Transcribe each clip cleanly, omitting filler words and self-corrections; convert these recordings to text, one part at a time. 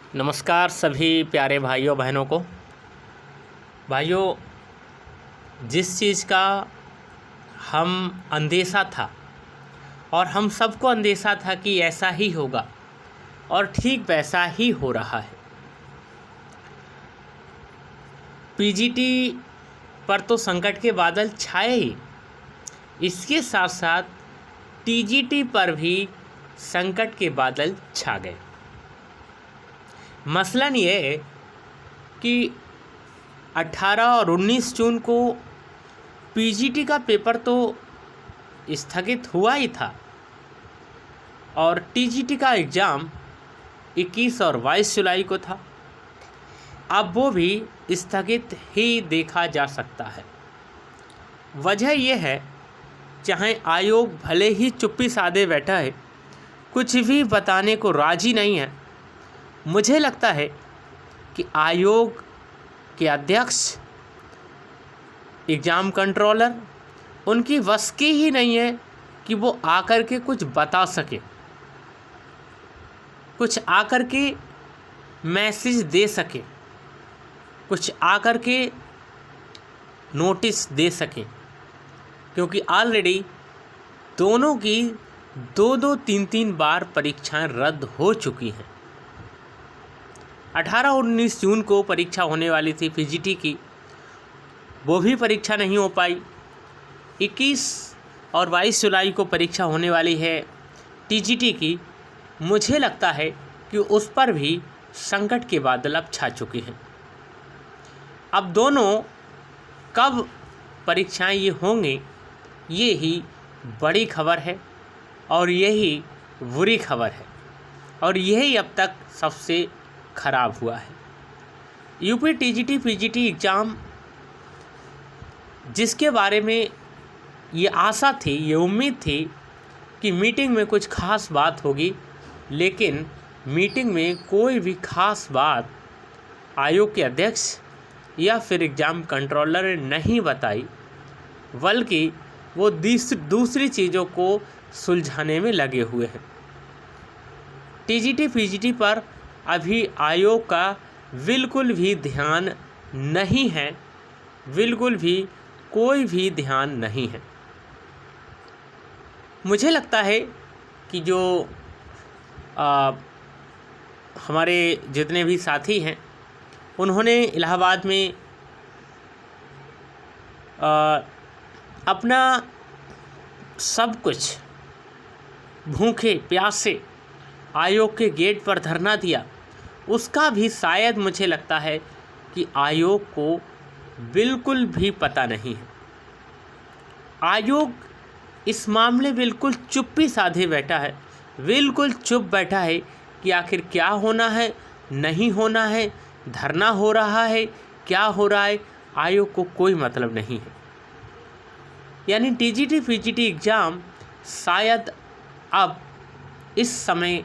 नमस्कार सभी प्यारे भाइयों बहनों को। भाइयों, जिस चीज़ का हम अंदेशा था और हम सबको अंदेशा था कि ऐसा ही होगा और ठीक वैसा ही हो रहा है। पीजीटी पर तो संकट के बादल छाए ही, इसके साथ साथ टीजीटी पर भी संकट के बादल छा गए। मसलन ये है कि 18 और 19 जून को पीजीटी का पेपर तो स्थगित हुआ ही था और टीजीटी का एग्ज़ाम 21 और 22 जुलाई को था। अब वो भी स्थगित ही देखा जा सकता है। वजह यह है, चाहे आयोग भले ही चुप्पी साधे बैठा है, कुछ भी बताने को राजी नहीं है, मुझे लगता है कि आयोग के अध्यक्ष, एग्ज़ाम कंट्रोलर, उनकी वश की ही नहीं है कि वो आकर के कुछ बता सके, कुछ आकर के मैसेज दे सके, कुछ आकर के नोटिस दे सके, क्योंकि ऑलरेडी दोनों की 2-2, 3-3 बार परीक्षाएं रद्द हो चुकी हैं। 18 और 19 जून को परीक्षा होने वाली थी पीजीटी की, वो भी परीक्षा नहीं हो पाई। 21 और 22 जुलाई को परीक्षा होने वाली है टीजीटी की। मुझे लगता है कि उस पर भी संकट के बादल अब छा चुके हैं। अब दोनों कब परीक्षाएं ये होंगी, ये ही बड़ी खबर है और यही बुरी खबर है और यही अब तक सबसे खराब हुआ है। यूपी टीजीटी पीजीटी एग्ज़ाम, जिसके बारे में ये आशा थी, ये उम्मीद थी कि मीटिंग में कुछ खास बात होगी, लेकिन मीटिंग में कोई भी खास बात आयोग के अध्यक्ष या फिर एग्ज़ाम कंट्रोलर ने नहीं बताई, बल्कि वो दूसरी चीज़ों को सुलझाने में लगे हुए हैं। टीजीटी पीजीटी पर अभी आयोग का बिल्कुल भी ध्यान नहीं है, बिल्कुल भी कोई भी ध्यान नहीं है। मुझे लगता है कि जो हमारे जितने भी साथी हैं, उन्होंने इलाहाबाद में अपना सब कुछ भूखे प्यासे आयोग के गेट पर धरना दिया। उसका भी शायद मुझे लगता है कि आयोग को बिल्कुल भी पता नहीं है। आयोग इस मामले बिल्कुल चुप्पी साधे बैठा है, बिल्कुल चुप बैठा है कि आखिर क्या होना है, नहीं होना है, धरना हो रहा है, क्या हो रहा है, आयोग को कोई मतलब नहीं है। यानी टीजीटी पीजीटी एग्ज़ाम शायद अब इस समय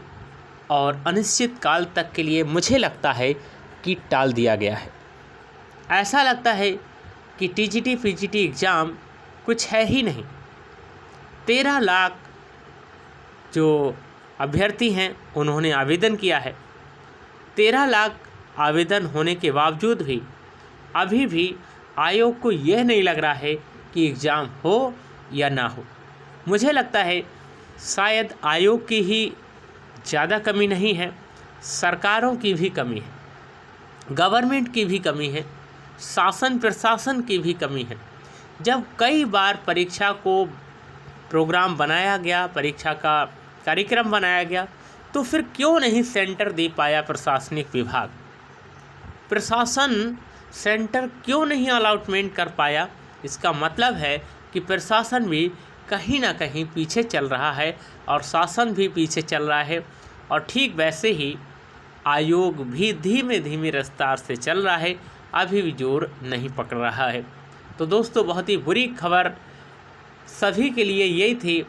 और अनिश्चित काल तक के लिए मुझे लगता है कि टाल दिया गया है। ऐसा लगता है कि टीजीटी पीजीटी एग्ज़ाम कुछ है ही नहीं। 13 लाख जो अभ्यर्थी हैं, उन्होंने आवेदन किया है। 13 लाख आवेदन होने के बावजूद भी अभी भी आयोग को यह नहीं लग रहा है कि एग्ज़ाम हो या ना हो। मुझे लगता है शायद आयोग की ही ज़्यादा कमी नहीं है, सरकारों की भी कमी है, गवर्नमेंट की भी कमी है, शासन प्रशासन की भी कमी है। जब कई बार परीक्षा को प्रोग्राम बनाया गया, परीक्षा का कार्यक्रम बनाया गया, तो फिर क्यों नहीं सेंटर दे पाया प्रशासनिक विभाग? प्रशासन सेंटर क्यों नहीं अलॉटमेंट कर पाया? इसका मतलब है कि प्रशासन भी कहीं ना कहीं पीछे चल रहा है और शासन भी पीछे चल रहा है, और ठीक वैसे ही आयोग भी धीमे धीमे रफ्तार से चल रहा है, अभी भी जोर नहीं पकड़ रहा है। तो दोस्तों, बहुत ही बुरी खबर सभी के लिए यही थी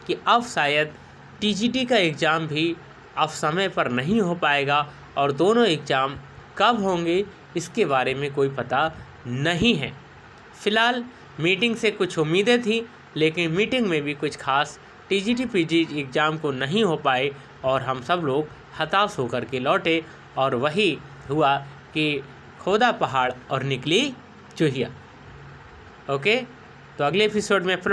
कि अब शायद टीजीटी का एग्ज़ाम भी अब समय पर नहीं हो पाएगा और दोनों एग्ज़ाम कब होंगे इसके बारे में कोई पता नहीं है। फ़िलहाल मीटिंग से कुछ उम्मीदें थी, लेकिन मीटिंग में भी कुछ खास टीजीटी पीजीटी एग्ज़ाम को नहीं हो पाए और हम सब लोग हताश होकर के लौटे और वही हुआ कि खोदा पहाड़ और निकली चूहिया। ओके, तो अगले एपिसोड में फिर